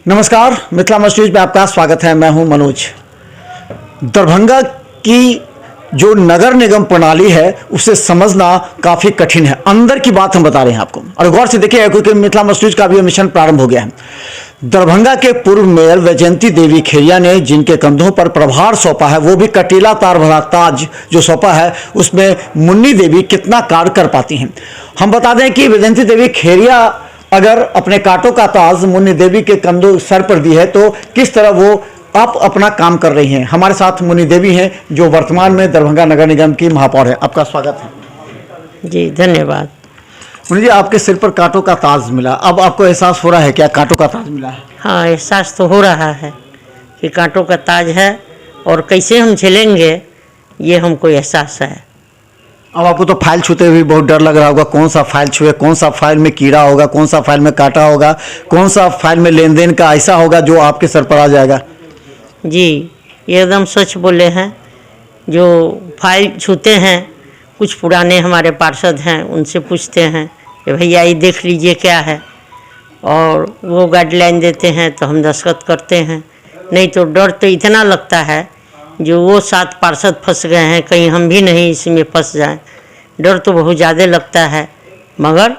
नमस्कार, मिथिला न्यूज में आपका स्वागत है। मैं हूं मनोज। दरभंगा की जो नगर निगम प्रणाली है उसे समझना काफ़ी कठिन है। अंदर की बात हम बता रहे हैं आपको, और गौर से देखिए क्योंकि मिथिला न्यूज का भी मिशन प्रारंभ हो गया है। दरभंगा के पूर्व मेयर वैजयंती देवी खेरिया ने जिनके कंधों पर प्रभार सौंपा है, वो भी कटीला तार भरा ताज जो सौंपा है उसमें मुन्नी देवी कितना कार्य कर पाती हैं। हम बता दें कि वैजयंती देवी खेरिया अगर अपने कांटों का ताज मुन्नी देवी के कंधों सर पर दी है तो किस तरह वो आप अपना काम कर रही हैं। हमारे साथ मुन्नी देवी हैं जो वर्तमान में दरभंगा नगर निगम की महापौर है। आपका स्वागत है। जी धन्यवाद। मुन्नी जी, आपके सिर पर कांटों का ताज मिला, अब आपको एहसास हो रहा है क्या कांटों का ताज मिला है? हाँ, एहसास तो हो रहा है कि कांटों का ताज है और कैसे हम झेलेंगे ये हमको एहसास है। अब आपको तो फाइल छूते हुए बहुत डर लग रहा होगा, कौन सा फाइल छुए, कौन सा फाइल में कीड़ा होगा, कौन सा फाइल में कांटा होगा, कौन सा फाइल में लेन देन का ऐसा होगा जो आपके सर पर आ जाएगा। जी एकदम सच बोले हैं। जो फाइल छूते हैं, कुछ पुराने हमारे पार्षद हैं उनसे पूछते हैं कि भैया ये देख लीजिए क्या है, और वो गाइडलाइन देते हैं तो हम दस्तखत करते हैं। नहीं तो डर तो इतना लगता है जो वो 7 पार्षद फंस गए हैं, कहीं हम भी नहीं इसमें फंस जाएं। डर तो बहुत ज़्यादा लगता है, मगर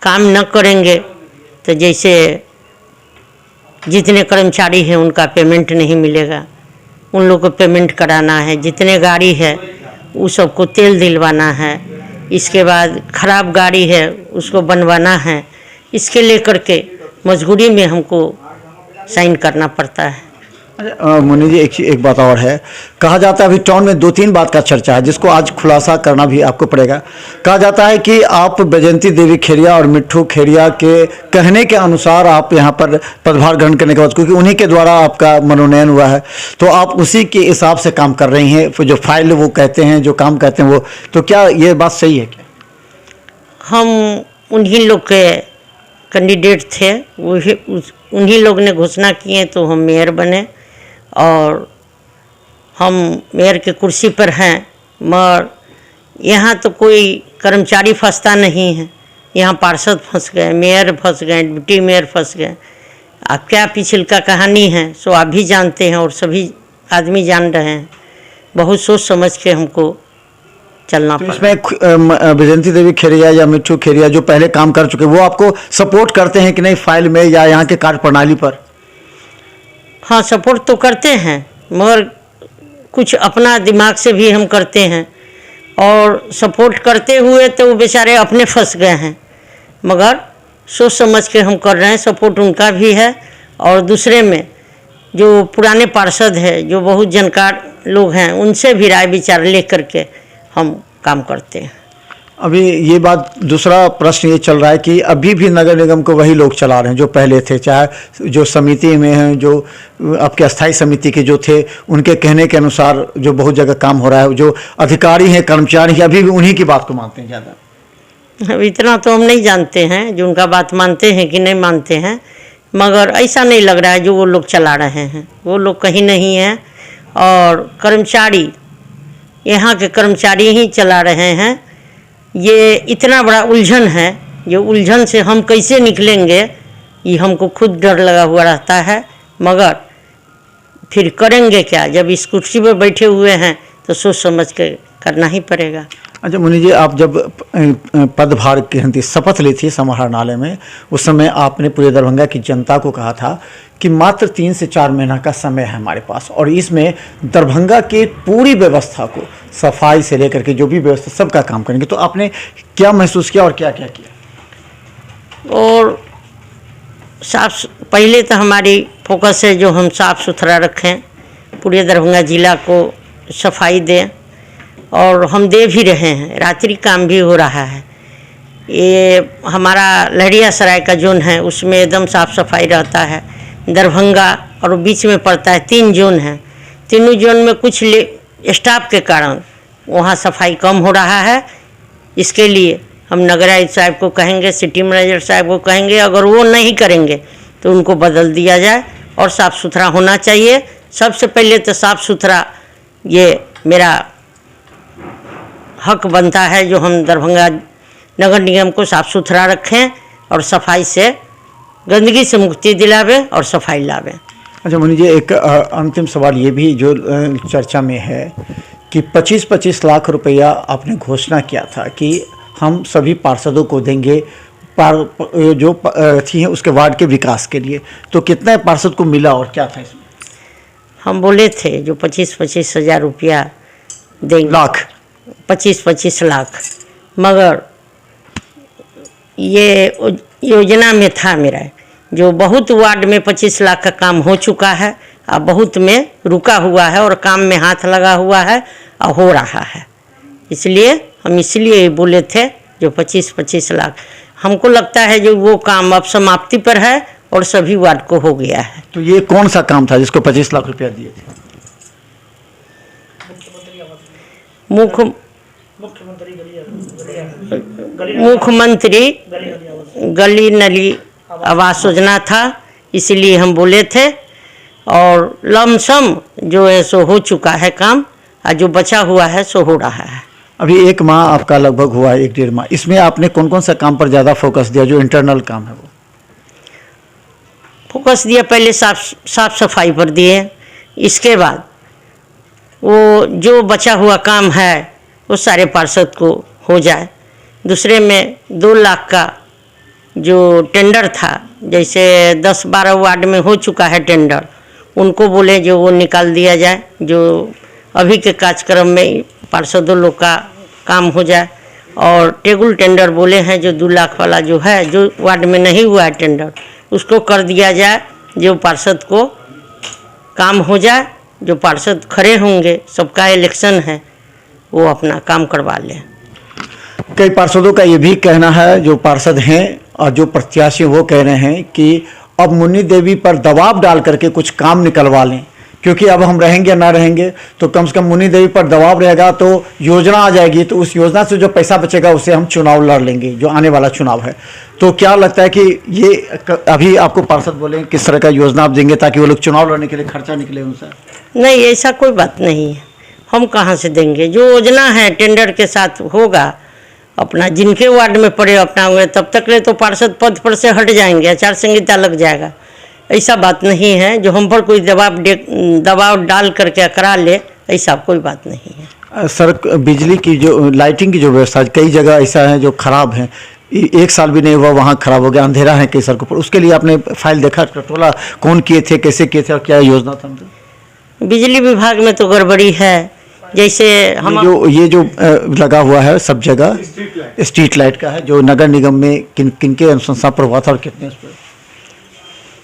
काम न करेंगे तो जैसे जितने कर्मचारी हैं उनका पेमेंट नहीं मिलेगा, उन लोगों को पेमेंट कराना है, जितने गाड़ी है उस सबको तेल दिलवाना है, इसके बाद ख़राब गाड़ी है उसको बनवाना है, इसके लेकर के मजबूरी में हमको साइन करना पड़ता है। मुन्नी जी, एक बात और है। कहा जाता है अभी टाउन में 2-3 बात का चर्चा है जिसको आज खुलासा करना भी आपको पड़ेगा। कहा जाता है कि आप वैजयंती देवी खेरिया और मिट्ठू खेरिया के कहने के अनुसार आप यहाँ पर पदभार ग्रहण करने के बाद, क्योंकि उन्हीं के द्वारा आपका मनोनयन हुआ है, तो आप उसी के हिसाब से काम कर रही हैं। जो फाइल वो कहते हैं, जो काम कहते हैं वो, तो क्या ये बात सही है क्या? हम उन्हीं लोग के कैंडिडेट थे, वही उन्हीं लोग ने घोषणा किए तो हम मेयर बने, और हम मेयर की कुर्सी पर हैं। मगर यहाँ तो कोई कर्मचारी फंसता नहीं है, यहाँ पार्षद फंस गए, मेयर फंस गए, डिप्टी मेयर फंस गए। अब क्या पिछल का कहानी है सो आप भी जानते हैं और सभी आदमी जान रहे हैं। बहुत सोच समझ के हमको चलना तो पड़ता है। इसमें वैजयंती देवी खेरिया या मिट्ठू खेरिया जो पहले काम कर चुके, वो आपको सपोर्ट करते हैं कि नहीं फाइल में या यहाँ के कार्य प्रणाली पर? हाँ, सपोर्ट तो करते हैं, मगर कुछ अपना दिमाग से भी हम करते हैं, और सपोर्ट करते हुए तो वो बेचारे अपने फंस गए हैं, मगर सोच समझ के हम कर रहे हैं। सपोर्ट उनका भी है, और दूसरे में जो पुराने पार्षद हैं, जो बहुत जानकार लोग हैं, उनसे भी राय विचार ले करके हम काम करते हैं। अभी ये बात, दूसरा प्रश्न ये चल रहा है कि अभी भी नगर निगम को वही लोग चला रहे हैं जो पहले थे, चाहे जो समिति में हैं, जो आपके अस्थाई समिति के जो थे, उनके कहने के अनुसार जो बहुत जगह काम हो रहा है, जो अधिकारी हैं, कर्मचारी हैं, अभी भी उन्हीं की बात को मानते हैं ज़्यादा। अब इतना तो हम नहीं जानते हैं जो उनका बात मानते हैं कि नहीं मानते हैं, मगर ऐसा नहीं लग रहा है जो वो लोग चला रहे हैं, वो लोग कहीं नहीं हैं, और कर्मचारी यहाँ के कर्मचारी ही चला रहे हैं। ये इतना बड़ा उलझन है, ये उलझन से हम कैसे निकलेंगे ये हमको खुद डर लगा हुआ रहता है, मगर फिर करेंगे क्या? जब इस कुर्सी पर बैठे हुए हैं तो सोच समझ के करना ही पड़ेगा। अच्छा मुन्नी जी, आप जब पदभार की शपथ ली थी समाहरणालय में, उस समय आपने पूरे दरभंगा की जनता को कहा था कि मात्र 3 से 4 महीना का समय है हमारे पास, और इसमें दरभंगा की पूरी व्यवस्था को, सफाई से लेकर के जो भी व्यवस्था, सबका काम करेंगे। तो आपने क्या महसूस किया और क्या क्या किया? और पहले तो हमारी फोकस है जो हम साफ़ सुथरा रखें, पूरे दरभंगा ज़िला को सफाई दें, और हम दे भी रहे हैं, रात्रि काम भी हो रहा है। ये हमारा लहरिया सराय का जोन है, उसमें एकदम साफ़ सफाई रहता है। दरभंगा और बीच में पड़ता है 3 जोन हैं, तीनों जोन में कुछ स्टाफ के कारण वहाँ सफाई कम हो रहा है। इसके लिए हम नगर आयुक्त साहब को कहेंगे, सिटी मैनेजर साहब को कहेंगे, अगर वो नहीं करेंगे तो उनको बदल दिया जाए, और साफ़ सुथरा होना चाहिए। सबसे पहले तो साफ़ सुथरा, ये मेरा हक बनता है जो हम दरभंगा नगर निगम को साफ़ सुथरा रखें और सफाई से गंदगी से मुक्ति दिलावे और सफाई लावे। अच्छा मुनि जी, एक अंतिम सवाल ये भी जो चर्चा में है कि 25-25 लाख रुपया आपने घोषणा किया था कि हम सभी पार्षदों को देंगे जो थी हैं उसके वार्ड के विकास के लिए, तो कितना पार्षद को मिला और क्या था इसमें? हम बोले थे जो 25-25 हज़ार रुपया देंगे, लाख 25-25 लाख, मगर ये योजना में था मेरा जो बहुत वार्ड में 25 लाख का काम हो चुका है और बहुत में रुका हुआ है और काम में हाथ लगा हुआ है और हो रहा है, इसलिए हम इसलिए बोले थे जो 25-25 लाख। हमको लगता है जो वो काम अब समाप्ति पर है और सभी वार्ड को हो गया है। तो ये कौन सा काम था जिसको 25 लाख रुपया दिए थे? मुख्यमंत्री गली नली आवास योजना था, इसलिए हम बोले थे। और लमसम जो है सो हो चुका है काम और जो बचा हुआ है सो हो रहा है। अभी 1 माह आपका लगभग हुआ है, 1-1.5 माह, इसमें आपने कौन कौन सा काम पर ज़्यादा फोकस दिया जो इंटरनल काम है? वो फोकस दिया, पहले साफ सफाई पर दिए, इसके बाद वो जो बचा हुआ काम है वो सारे पार्षद को हो जाए। दूसरे में 2 लाख का जो टेंडर था, जैसे 10-12 वार्ड में हो चुका है टेंडर, उनको बोले जो वो निकाल दिया जाए, जो अभी के कार्यक्रम में पार्षदों लोग का काम हो जाए। और टेबल टेंडर बोले हैं जो 2 लाख वाला जो है, जो वार्ड में नहीं हुआ है टेंडर, उसको कर दिया जाए, जो पार्षद को काम हो जाए। जो पार्षद खड़े होंगे, सबका इलेक्शन है, वो अपना काम करवा लें। कई पार्षदों का ये भी कहना है, जो पार्षद हैं और जो प्रत्याशी वो कह रहे हैं कि अब मुन्नी देवी पर दबाव डाल करके कुछ काम निकलवा लें, क्योंकि अब हम रहेंगे ना रहेंगे तो कम से कम मुन्नी देवी पर दबाव रहेगा तो योजना आ जाएगी, तो उस योजना से जो पैसा बचेगा उससे हम चुनाव लड़ लेंगे, जो आने वाला चुनाव है। तो क्या लगता है कि ये अभी आपको पार्षद बोले किस तरह का योजना आप देंगे ताकि वो लोग चुनाव लड़ने के लिए खर्चा निकले उनसे? नहीं, ऐसा कोई बात नहीं है, हम कहाँ से देंगे। जो योजना है टेंडर के साथ होगा, अपना जिनके वार्ड में पड़े अपना हुए, तब तक ले तो पार्षद पद पर से हट जाएंगे, आचार संहिता लग जाएगा। ऐसा बात नहीं है जो हम पर कोई दबाव डाल करके करा ले, ऐसा कोई बात नहीं है। सड़क बिजली की जो लाइटिंग की जो व्यवस्था कई जगह ऐसा है जो खराब है, 1 साल भी नहीं हुआ वहाँ खराब हो गया, अंधेरा है कई सड़कों पर, उसके लिए आपने फाइल देखा, टटोला कौन किए थे, कैसे किए थे और क्या योजना था? बिजली विभाग में तो गड़बड़ी है, जैसे हम ये जो लगा हुआ है सब जगह स्ट्रीट लाइट का है, जो नगर निगम में किनके अनुशंसा पर हुआ था और कितने उस पर?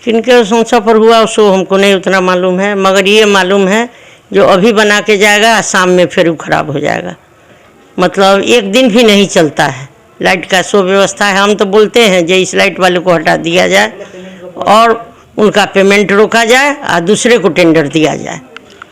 किनके अनुशंसा पर हुआ उसको हमको नहीं उतना मालूम है, मगर ये मालूम है जो अभी बना के जाएगा शाम में फिर वो खराब हो जाएगा, मतलब 1 दिन भी नहीं चलता है। लाइट का सो व्यवस्था है, हम तो बोलते हैं जो इस लाइट वाले को हटा दिया जाए और उनका पेमेंट रोका जाए और दूसरे को टेंडर दिया जाए।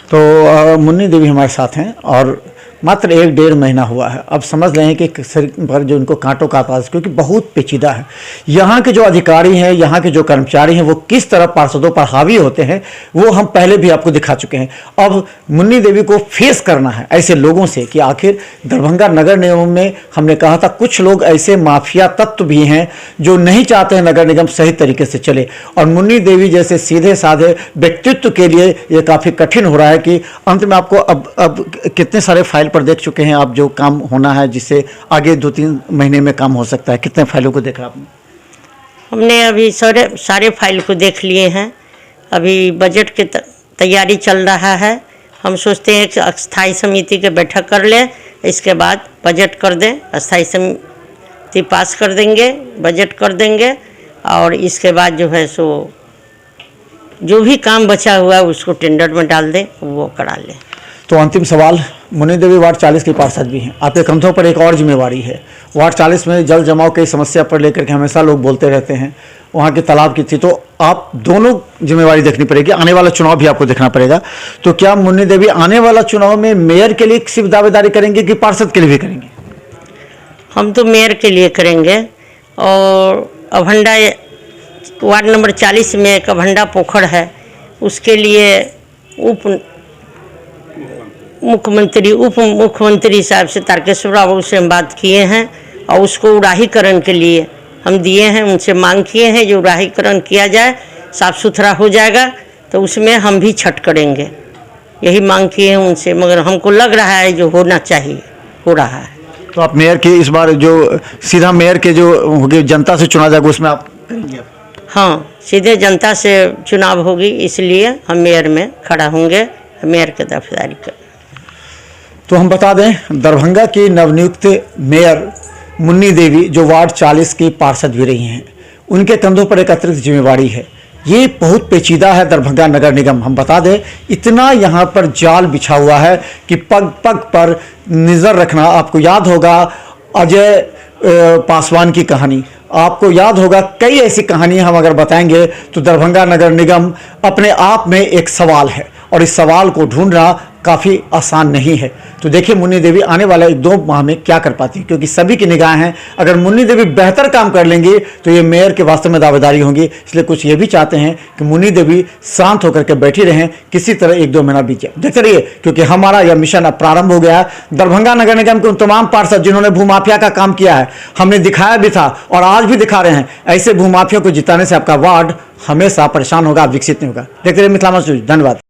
तो मुन्नी देवी हमारे साथ हैं और मात्र 1-1.5 महीना हुआ है। अब समझ रहे हैं कि सिर पर जो इनको कांटों का आवाज़, क्योंकि बहुत पेचीदा है। यहाँ के जो अधिकारी हैं, यहाँ के जो कर्मचारी हैं, वो किस तरह पार्षदों पर हावी होते हैं वो हम पहले भी आपको दिखा चुके हैं। अब मुन्नी देवी को फेस करना है ऐसे लोगों से कि आखिर दरभंगा नगर निगम में हमने कहा था कुछ लोग ऐसे माफिया तत्व भी हैं जो नहीं चाहते हैं नगर निगम सही तरीके से चले, और मुन्नी देवी जैसे सीधे साधे व्यक्तित्व के लिए ये काफ़ी कठिन हो रहा है कि अंत में आपको अब कितने सारे फाइल पर देख चुके हैं आप जो काम होना है जिससे आगे 2-3 महीने में काम हो सकता है, कितने फाइलों को देखा आपने? हमने अभी सारे फाइल को देख लिए हैं। अभी बजट की तैयारी चल रहा है, हम सोचते हैं कि अस्थाई समिति के बैठक कर लें, इसके बाद बजट कर दें, अस्थाई समिति पास कर देंगे, बजट कर देंगे और इसके बाद जो है सो जो भी काम बचा हुआ है उसको टेंडर में डाल दें, वो करा लें। तो अंतिम सवाल, मुन्नी देवी वार्ड 40 के पार्षद भी हैं, आपके कंधों पर एक और जिम्मेवारी है। वार्ड 40 में जल जमाव की समस्या पर लेकर के हमेशा लोग बोलते रहते हैं, वहाँ के तालाब की थी, तो आप दोनों जिम्मेवारी देखनी पड़ेगी, आने वाला चुनाव भी आपको देखना पड़ेगा। तो क्या मुन्नी देवी आने वाला चुनाव में मेयर के लिए सिर्फ दावेदारी करेंगे कि पार्षद के लिए भी करेंगे? हम तो मेयर के लिए करेंगे। और अभंडा वार्ड नंबर 40 में एक अभंडा पोखर है, उसके लिए उप मुख्यमंत्री साहब से तारकेश्वर बाबू से हम बात किए हैं और उसको उड़ाहीकरण के लिए हम दिए हैं, उनसे मांग किए हैं जो राहीकरण किया जाए, साफ़ सुथरा हो जाएगा तो उसमें हम भी छठ करेंगे, यही मांग किए हैं उनसे। मगर हमको लग रहा है जो होना चाहिए हो रहा है। तो आप मेयर के इस बार जो सीधा मेयर के जो होगी जनता से चुना जाएगा उसमें आप करेंगे? हाँ, सीधे जनता से चुनाव होगी, इसलिए हम मेयर में खड़ा होंगे, मेयर के दफ्तारी कर। तो हम बता दें दरभंगा की नवनियुक्त मेयर मुन्नी देवी जो वार्ड 40 की पार्षद भी रही हैं, उनके कंधों पर एक अतिरिक्त जिम्मेवारी है। ये बहुत पेचीदा है दरभंगा नगर निगम। हम बता दें इतना यहाँ पर जाल बिछा हुआ है कि पग पग पर नज़र रखना। आपको याद होगा अजय पासवान की कहानी, आपको याद होगा कई ऐसी कहानियाँ हम अगर बताएंगे तो दरभंगा नगर निगम अपने आप में एक सवाल है और इस सवाल को ढूंढना काफ़ी आसान नहीं है। तो देखिए मुन्नी देवी आने वाला 1-2 माह में क्या कर पाती है, क्योंकि सभी की निगाह हैं। अगर मुन्नी देवी बेहतर काम कर लेंगी तो ये मेयर के वास्तव में दावेदारी होंगी। इसलिए कुछ ये भी चाहते हैं कि मुन्नी देवी शांत होकर के बैठी रहें, किसी तरह 1-2 महीना बीत जाए। देखते रहिए, क्योंकि हमारा यह मिशन अब प्रारंभ हो गया है। दरभंगा नगर निगम के उन तमाम पार्षद जिन्होंने भूमाफिया का काम किया है, हमने दिखाया भी था और आज भी दिखा रहे हैं। ऐसे भूमाफियों को जिताने से आपका वार्ड हमेशा परेशान होगा, विकसित नहीं होगा। देखते रहिए मिथिला न्यूज़। धन्यवाद।